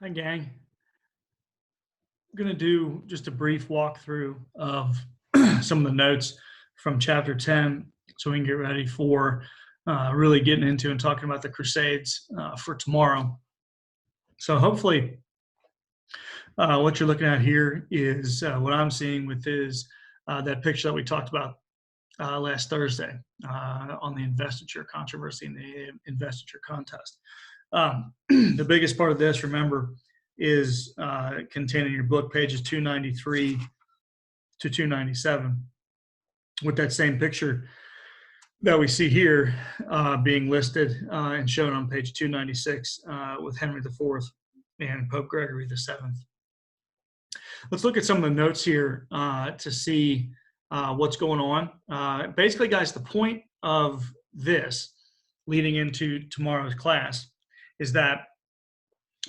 Hi, gang. I'm going to do just a brief walkthrough of some of the notes from chapter 10 so we can get ready for really getting into and talking about the Crusades for tomorrow. So hopefully what you're looking at here is what I'm seeing with is that picture that we talked about last Thursday on the investiture controversy and the investiture contest. The biggest part of this, remember, is contained in your book, pages 293 to 297, with that same picture that we see here being listed and shown on page 296 with Henry IV and Pope Gregory VII. Let's look at some of the notes here to see what's going on. Basically, guys, the point of this leading into tomorrow's class is that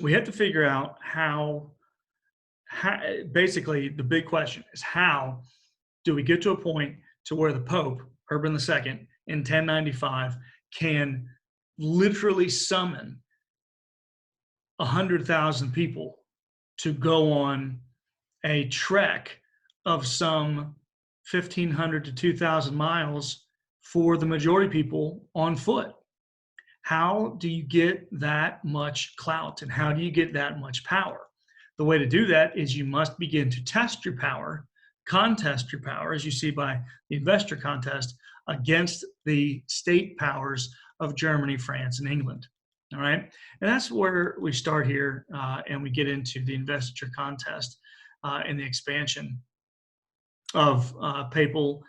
we have to figure out how basically the big question is, how do we get to a point to where the Pope, Urban II, in 1095 can literally summon 100,000 people to go on a trek of some 1,500 to 2,000 miles for the majority people on foot? How do you get that much clout, and how do you get that much power? The way to do that is you must begin to test your power, contest your power, as you see by the Investiture Contest, against the state powers of Germany, France, and England. All right, and that's where we start here, and we get into the Investiture Contest and the expansion of papal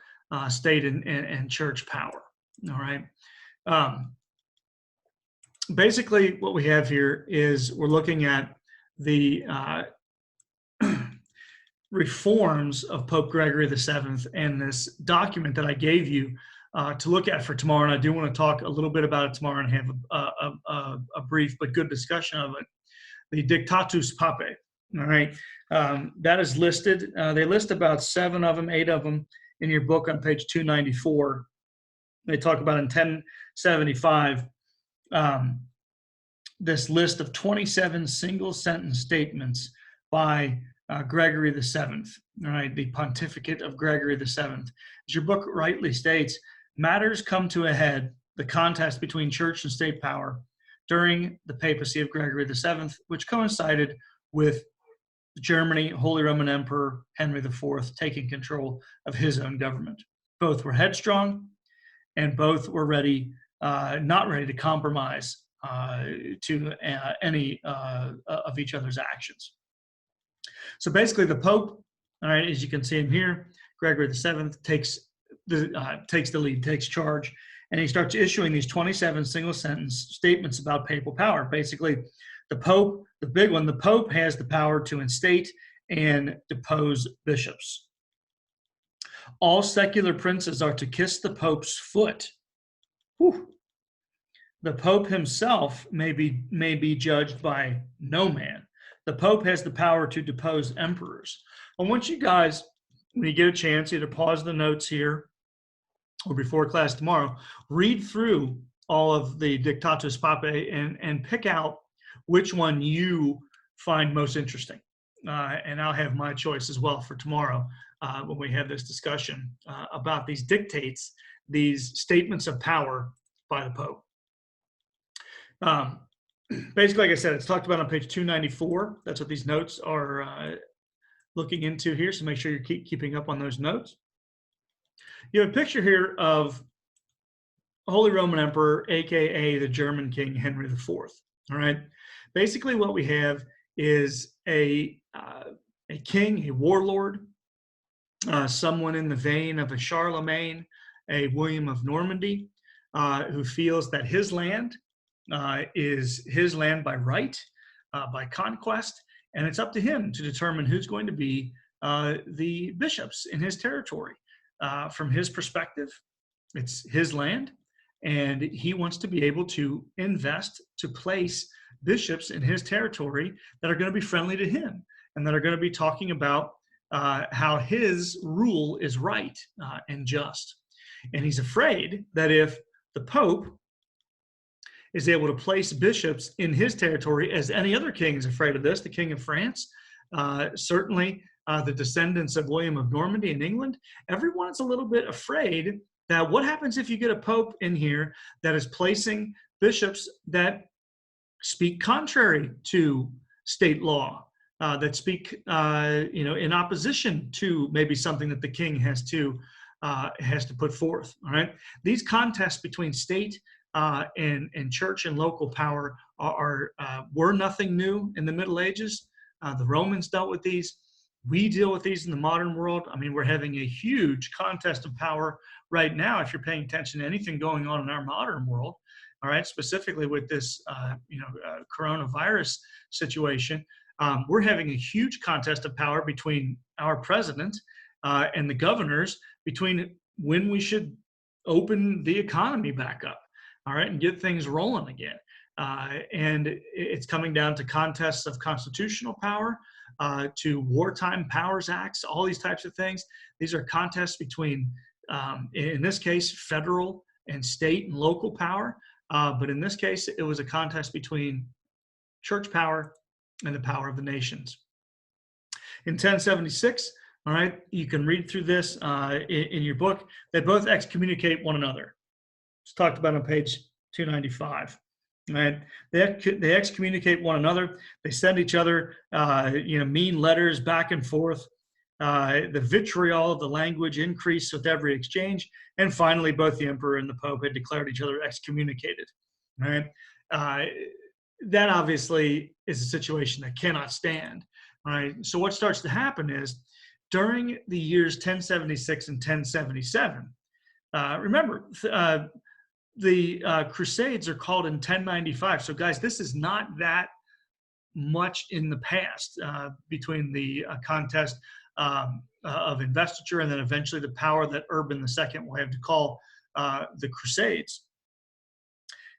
state and church power. All right. Basically, what we have here is we're looking at the reforms of Pope Gregory VII and this document that I gave you to look at for tomorrow. And I do want to talk a little bit about it tomorrow and have a brief but good discussion of it. The Dictatus Papae. All right. That is listed. They list about 8 of them in your book on page 294. They talk about in 1075. This list of 27 single sentence statements by Gregory VII, all right, the pontificate of Gregory VII. As your book rightly states, matters come to a head, the contest between church and state power, during the papacy of Gregory VII, which coincided with Germany, Holy Roman Emperor Henry IV taking control of his own government. Both were headstrong, and both were not ready to compromise to any of each other's actions. So basically, the Pope, all right, as you can see him here, Gregory VII takes the lead, takes charge, and he starts issuing these 27 single sentence statements about papal power. Basically, the Pope, the big one, the Pope has the power to instate and depose bishops. All secular princes are to kiss the Pope's foot. Whew. The Pope himself may be judged by no man. The Pope has the power to depose emperors. I want you guys, when you get a chance, either pause the notes here or before class tomorrow, read through all of the Dictatus Papae and pick out which one you find most interesting. And I'll have my choice as well for tomorrow when we have this discussion about these dictates, these statements of power by the Pope. Basically, like I said, it's talked about on page 294. That's what these notes are looking into here, so make sure you're keeping up on those notes. You have a picture here of Holy Roman Emperor, aka the German King Henry IV. All right. Basically, what we have is a king, a warlord, someone in the vein of a Charlemagne, a William of Normandy, who feels that his land is his land by right, by conquest, and it's up to him to determine who's going to be the bishops in his territory. From his perspective, it's his land, and he wants to be able to invest, to place bishops in his territory that are going to be friendly to him and that are going to be talking about how his rule is right and just. And he's afraid that if the Pope is able to place bishops in his territory, as any other king is afraid of this. The King of France, certainly the descendants of William of Normandy in England, everyone's a little bit afraid that what happens if you get a pope in here that is placing bishops that speak contrary to state law, that speak in opposition to maybe something that the king has to put forth. All right, these contests between state and church and local power were nothing new in the Middle Ages. The Romans dealt with these. We deal with these in the modern world. I mean, we're having a huge contest of power right now, if you're paying attention to anything going on in our modern world. All right, specifically with this, coronavirus situation, we're having a huge contest of power between our president and the governors, between when we should open the economy back up, all right, and get things rolling again. And it's coming down to contests of constitutional power, to wartime powers acts, all these types of things. These are contests between, in this case, federal and state and local power. But in this case, it was a contest between church power and the power of the nations. In 1076, all right, you can read through this in your book. They both excommunicate one another. It's talked about on page 295. Right? They excommunicate one another. They send each other, mean letters back and forth. The vitriol of the language increased with every exchange, and finally, both the emperor and the pope had declared each other excommunicated. Right? That obviously is a situation that cannot stand. Right? So what starts to happen is, during the years 1076 and 1077, remember, the Crusades are called in 1095. So guys, this is not that much in the past, between the contest of investiture and then eventually the power that Urban II will have to call the Crusades.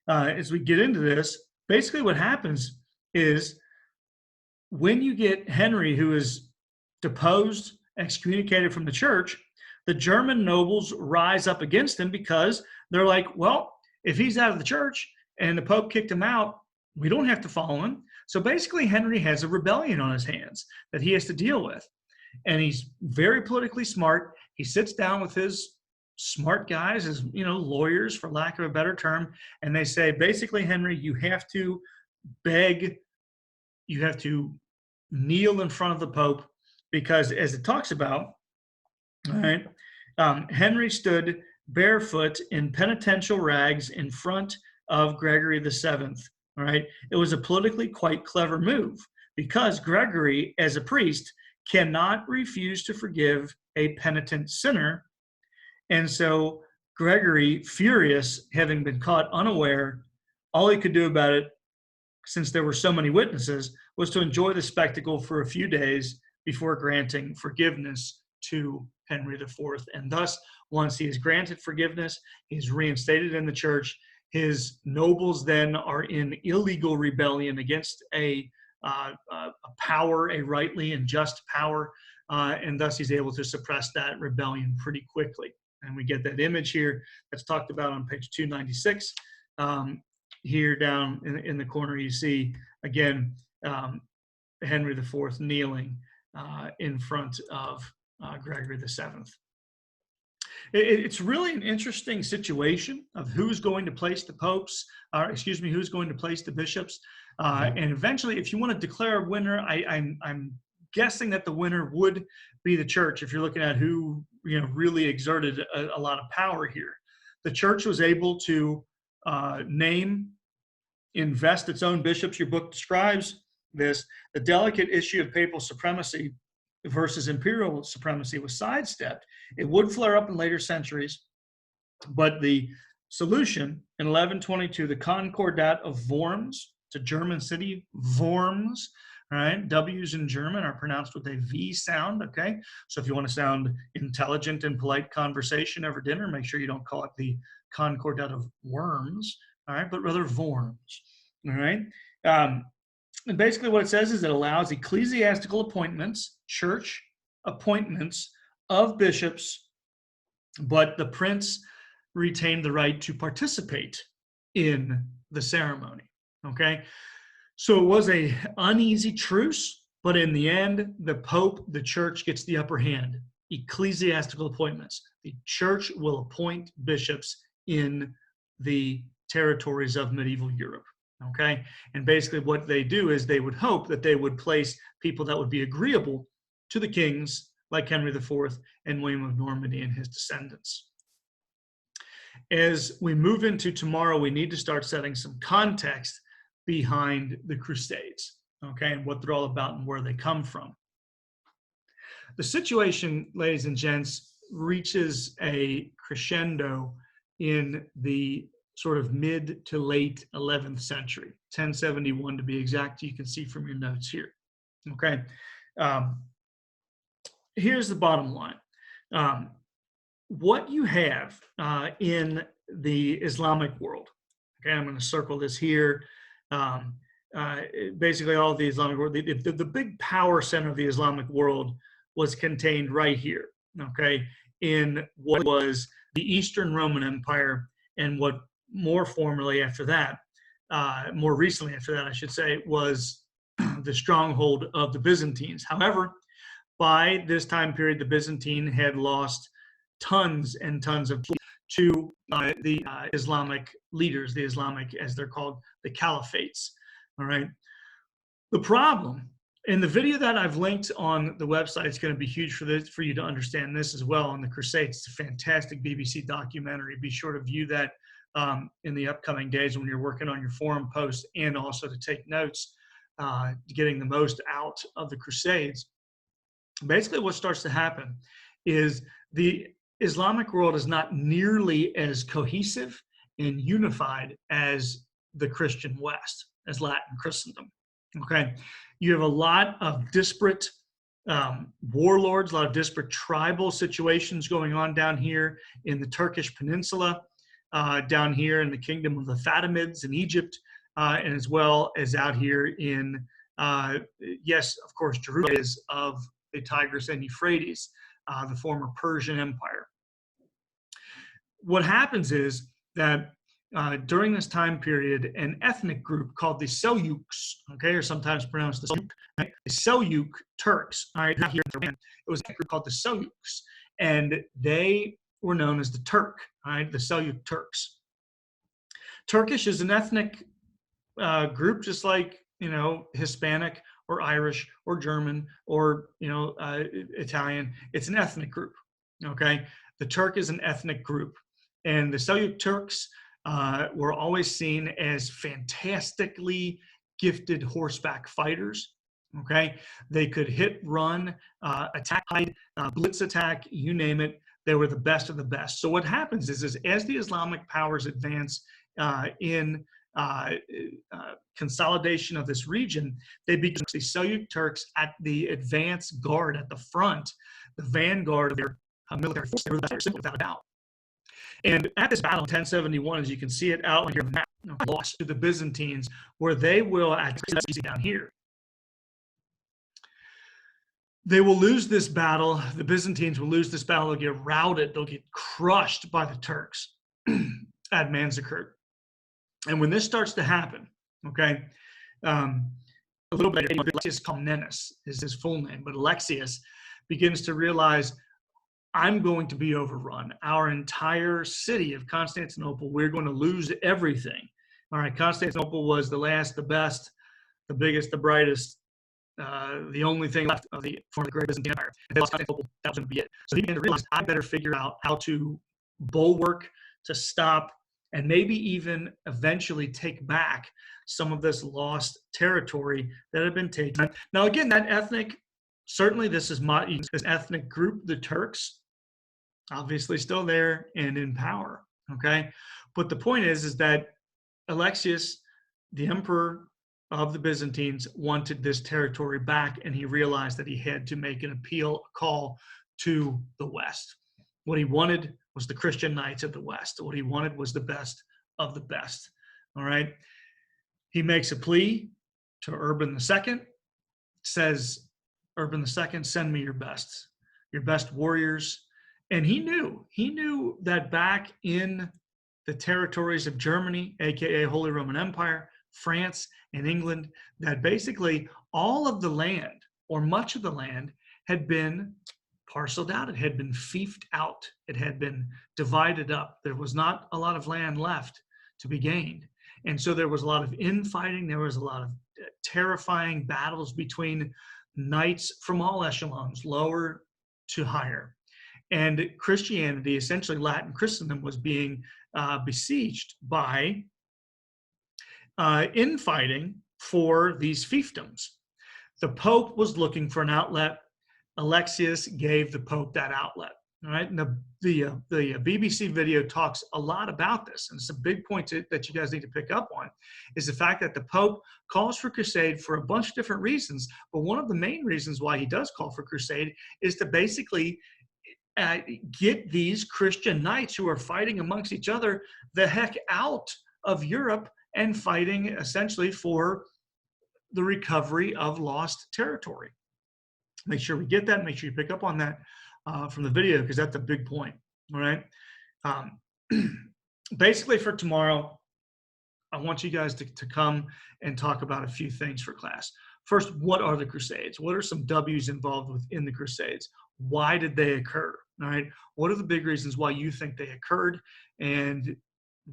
As we get into this, basically what happens is, when you get Henry, who is deposed, excommunicated from the church, the German nobles rise up against him, because they're like, well, if he's out of the church and the Pope kicked him out, we don't have to follow him. So basically, Henry has a rebellion on his hands that he has to deal with. And he's very politically smart. He sits down with his smart guys, his lawyers, for lack of a better term, and they say, basically, Henry, you have to beg, you have to kneel in front of the Pope, because as it talks about, all right, Henry stood barefoot in penitential rags in front of Gregory VII. All right, it was a politically quite clever move, because Gregory, as a priest, cannot refuse to forgive a penitent sinner. And so Gregory, furious, having been caught unaware, all he could do about it, since there were so many witnesses, was to enjoy the spectacle for a few days before granting forgiveness to Henry IV. And thus, once he is granted forgiveness, he's reinstated in the church. His nobles then are in illegal rebellion against a power, a rightly and just power, and thus he's able to suppress that rebellion pretty quickly. And we get that image here that's talked about on page 296. Here down in the corner, you see, again, Henry IV kneeling in front of Gregory VII. It's really an interesting situation of who's going to place the popes, who's going to place the bishops. And eventually, if you want to declare a winner, I'm guessing that the winner would be the church, if you're looking at who really exerted a lot of power here. The church was able to invest its own bishops. Your book describes this. The delicate issue of papal supremacy versus imperial supremacy was sidestepped. It would flare up in later centuries, but the solution in 1122, the Concordat of Worms, it's a German city, Worms, all right? W's in German are pronounced with a V sound, okay? So if you want to sound intelligent in polite conversation over dinner, make sure you don't call it the Concordat of Worms, all right, but rather Worms, all right? And basically what it says is it allows ecclesiastical appointments, church appointments of bishops, but the prince retained the right to participate in the ceremony, okay? So it was a uneasy truce, but in the end, the Pope, the church gets the upper hand. Ecclesiastical appointments. The church will appoint bishops in the territories of medieval Europe, okay? And basically what they do is they would hope that they would place people that would be agreeable to the kings like Henry IV and William of Normandy and his descendants. As we move into tomorrow, we need to start setting some context behind the Crusades, okay, and what they're all about and where they come from. The situation, ladies and gents, reaches a crescendo in the sort of mid to late 11th century, 1071 to be exact. You can see from your notes here, okay? Here's the bottom line. What you have in the Islamic world, okay, I'm going to circle this here. Basically, all of the Islamic world, the big power center of the Islamic world was contained right here, okay, in what was the Eastern Roman Empire, and what more formally after that, more recently after that, I should say, was the stronghold of the Byzantines. However, by this time period, the Byzantine had lost tons and tons of to the Islamic leaders, the Islamic, as they're called, the caliphates. All right. The problem, and the video that I've linked on the website is going to be huge for you to understand this as well on the Crusades. It's a fantastic BBC documentary. Be sure to view that in the upcoming days when you're working on your forum posts, and also to take notes, getting the most out of the Crusades. Basically, what starts to happen is the Islamic world is not nearly as cohesive and unified as the Christian West, as Latin Christendom. Okay, you have a lot of disparate warlords, a lot of disparate tribal situations going on down here in the Turkish peninsula, down here in the kingdom of the Fatimids in Egypt, and as well as out here in, yes, of course, Jerusalem is of the Tigris and Euphrates, the former Persian Empire. What happens is that during this time period, an ethnic group called the Seljuks, okay, or sometimes pronounced the Seljuk, right? The Seljuk Turks, all right, here in Iran, it was a group called the Seljuks, and they were known as the Turk, all right, the Seljuk Turks. Turkish is an ethnic group, just like, you know, Hispanic or Irish or German or, you know, Italian. It's an ethnic group, okay? The Turk is an ethnic group, and the Seljuk Turks were always seen as fantastically gifted horseback fighters, okay? They could hit, run, attack, hide, blitz attack, you name it. They were the best of the best. So what happens is as the Islamic powers advance in consolidation of this region, they become the Seljuk Turks at the advance guard at the front, the vanguard of their military force. They were the best, without a doubt. And at this battle in 1071, as you can see it outlined here on the map, lost to the Byzantines, where they will, at down here, they will lose this battle. The Byzantines will lose this battle. They'll get routed. They'll get crushed by the Turks at Manzikert. And when this starts to happen, okay, a little bit later, Alexius Comnenus is his full name, but Alexius begins to realize, I'm going to be overrun. Our entire city of Constantinople, we're going to lose everything. All right, Constantinople was the last, the best, the biggest, the brightest, the only thing left of the former Great Byzantine Empire. And Constantinople, that was going to be it. So he began to realize, I better figure out how to bulwark, to stop, and maybe even eventually take back some of this lost territory that had been taken. Now, again, that ethnic, certainly this ethnic group, the Turks, obviously still there and in power, okay? But the point is that Alexius, the emperor of the Byzantines, wanted this territory back, and he realized that he had to make an appeal, a call to the West. What he wanted was the Christian knights of the West. What he wanted was the best of the best, all right? He makes a plea to Urban II, says, Urban II, send me your best warriors. And he knew that back in the territories of Germany, aka Holy Roman Empire, France, and England, that basically all of the land, or much of the land, had been parceled out. It had been fiefed out. It had been divided up. There was not a lot of land left to be gained. And so there was a lot of infighting. There was a lot of terrifying battles between knights from all echelons, lower to higher. And Christianity, essentially Latin Christendom, was being besieged by infighting for these fiefdoms. The Pope was looking for an outlet. Alexius gave the Pope that outlet. All right, and the BBC video talks a lot about this, and it's a big point that you guys need to pick up on, is the fact that the Pope calls for crusade for a bunch of different reasons, but one of the main reasons why he does call for crusade is to basically get these Christian knights who are fighting amongst each other the heck out of Europe and fighting essentially for the recovery of lost territory. Make sure we get that. Make sure you pick up on that from the video, because that's a big point. All right. Basically, for tomorrow, I want you guys to come and talk about a few things for class. First, what are the Crusades? What are some W's involved within the Crusades? Why did they occur? All right. What are the big reasons why you think they occurred? And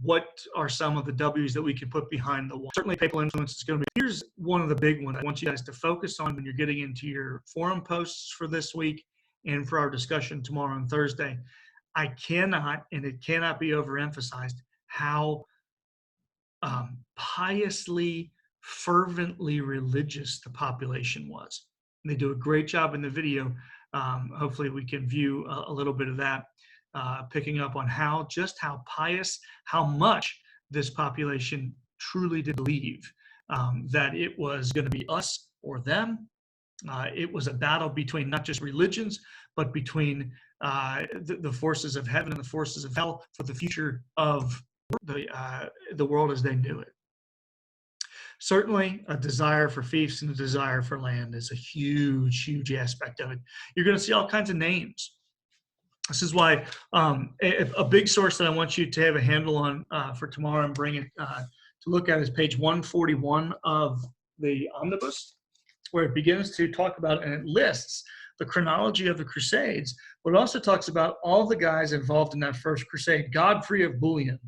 what are some of the W's that we can put behind the wall? Certainly, papal influence is going to be. Here's one of the big ones I want you guys to focus on when you're getting into your forum posts for this week and for our discussion tomorrow and Thursday. I cannot, and it cannot be overemphasized, how piously, fervently religious the population was. And they do a great job in the video. Hopefully we can view a little bit of that, picking up on how pious, how much this population truly did believe that it was going to be us or them. It was a battle between not just religions, but between the forces of heaven and the forces of hell for the future of the world as they knew it. Certainly, a desire for fiefs and a desire for land is a huge, huge aspect of it. You're going to see all kinds of names. This is why a big source that I want you to have a handle on for tomorrow and bring it to look at is page 141 of the Omnibus, where it begins to talk about, and it lists the chronology of the Crusades, but it also talks about all the guys involved in that first crusade. Godfrey of Bouillon,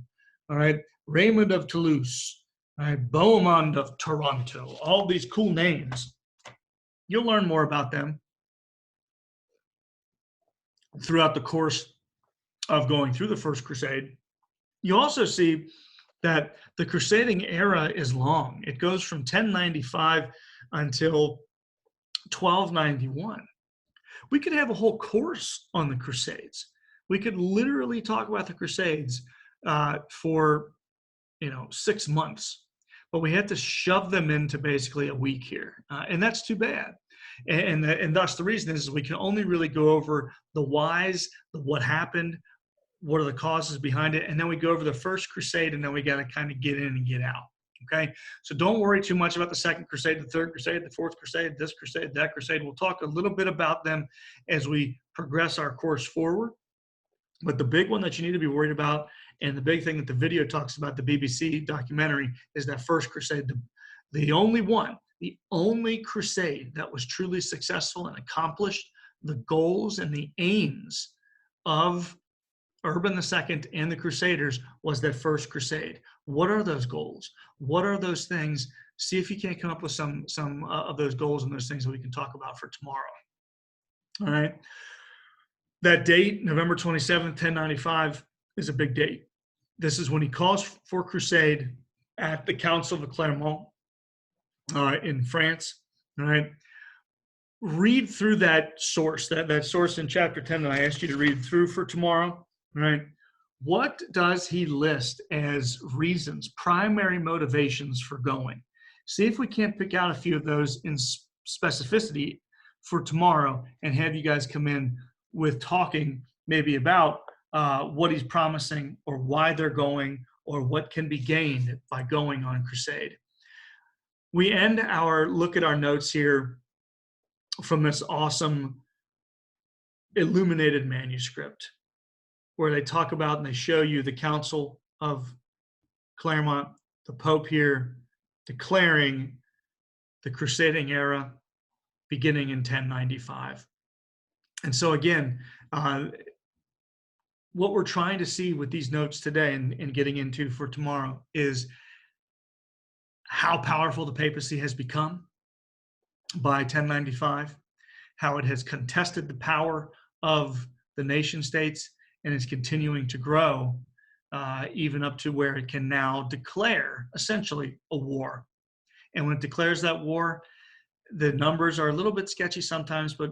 all right, Raymond of Toulouse, all right, Bohemond of Toronto, all these cool names. You'll learn more about them throughout the course of going through the first crusade. You also see that the crusading era is long. It goes from 1095 until 1291. We could have a whole course on the Crusades. We could literally talk about the Crusades for 6 months, but we had to shove them into basically a week here, and that's too bad. And thus the reason is we can only really go over the whys, what happened, what are the causes behind it, and then we go over the first crusade, and then we got to kind of get in and get out. Okay, so don't worry too much about the second crusade, the third crusade, the fourth crusade, this crusade, that crusade. We'll talk a little bit about them as we progress our course forward. But the big one that you need to be worried about, and the big thing that the video talks about, the BBC documentary, is that first crusade, the only one, the only crusade that was truly successful and accomplished the goals and the aims of Urban II and the Crusaders, was that first crusade. What are those goals? What are those things? See if you can't come up with some of those goals and those things that we can talk about for tomorrow. All right. That date, November 27th, 1095, is a big date. This is when he calls for crusade at the Council of Clermont in France. All right. Read through that source, that source in chapter 10 that I asked you to read through for tomorrow. Right? What does he list as reasons, primary motivations for going? See if we can't pick out a few of those in specificity for tomorrow and have you guys come in with talking maybe about what he's promising or why they're going or what can be gained by going on crusade. We end our look at our notes here from this awesome illuminated manuscript, where they talk about and they show you the Council of Claremont, the Pope here declaring the crusading era beginning in 1095. And so again, what we're trying to see with these notes today and getting into for tomorrow is how powerful the papacy has become by 1095, how it has contested the power of the nation states and is continuing to grow, even up to where it can now declare essentially a war. And when it declares that war, the numbers are a little bit sketchy sometimes, but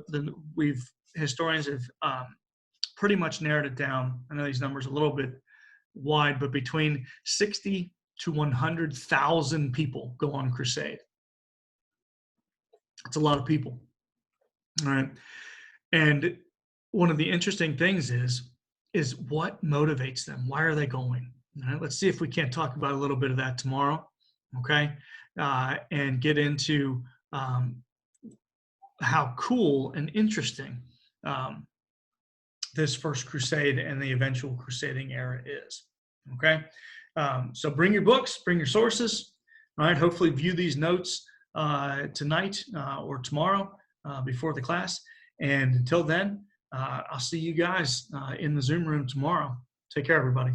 historians have pretty much narrowed it down. I know these numbers are a little bit wide, but between 60 to 100,000 people go on crusade. It's a lot of people. All right. And one of the interesting things is what motivates them? Why are they going? All right. Let's see if we can't talk about a little bit of that tomorrow. Okay. And get into how cool and interesting this first crusade and the eventual crusading era is. Okay. So bring your books, bring your sources. All right. Hopefully view these notes tonight or tomorrow before the class. And until then, I'll see you guys in the Zoom room tomorrow. Take care, everybody.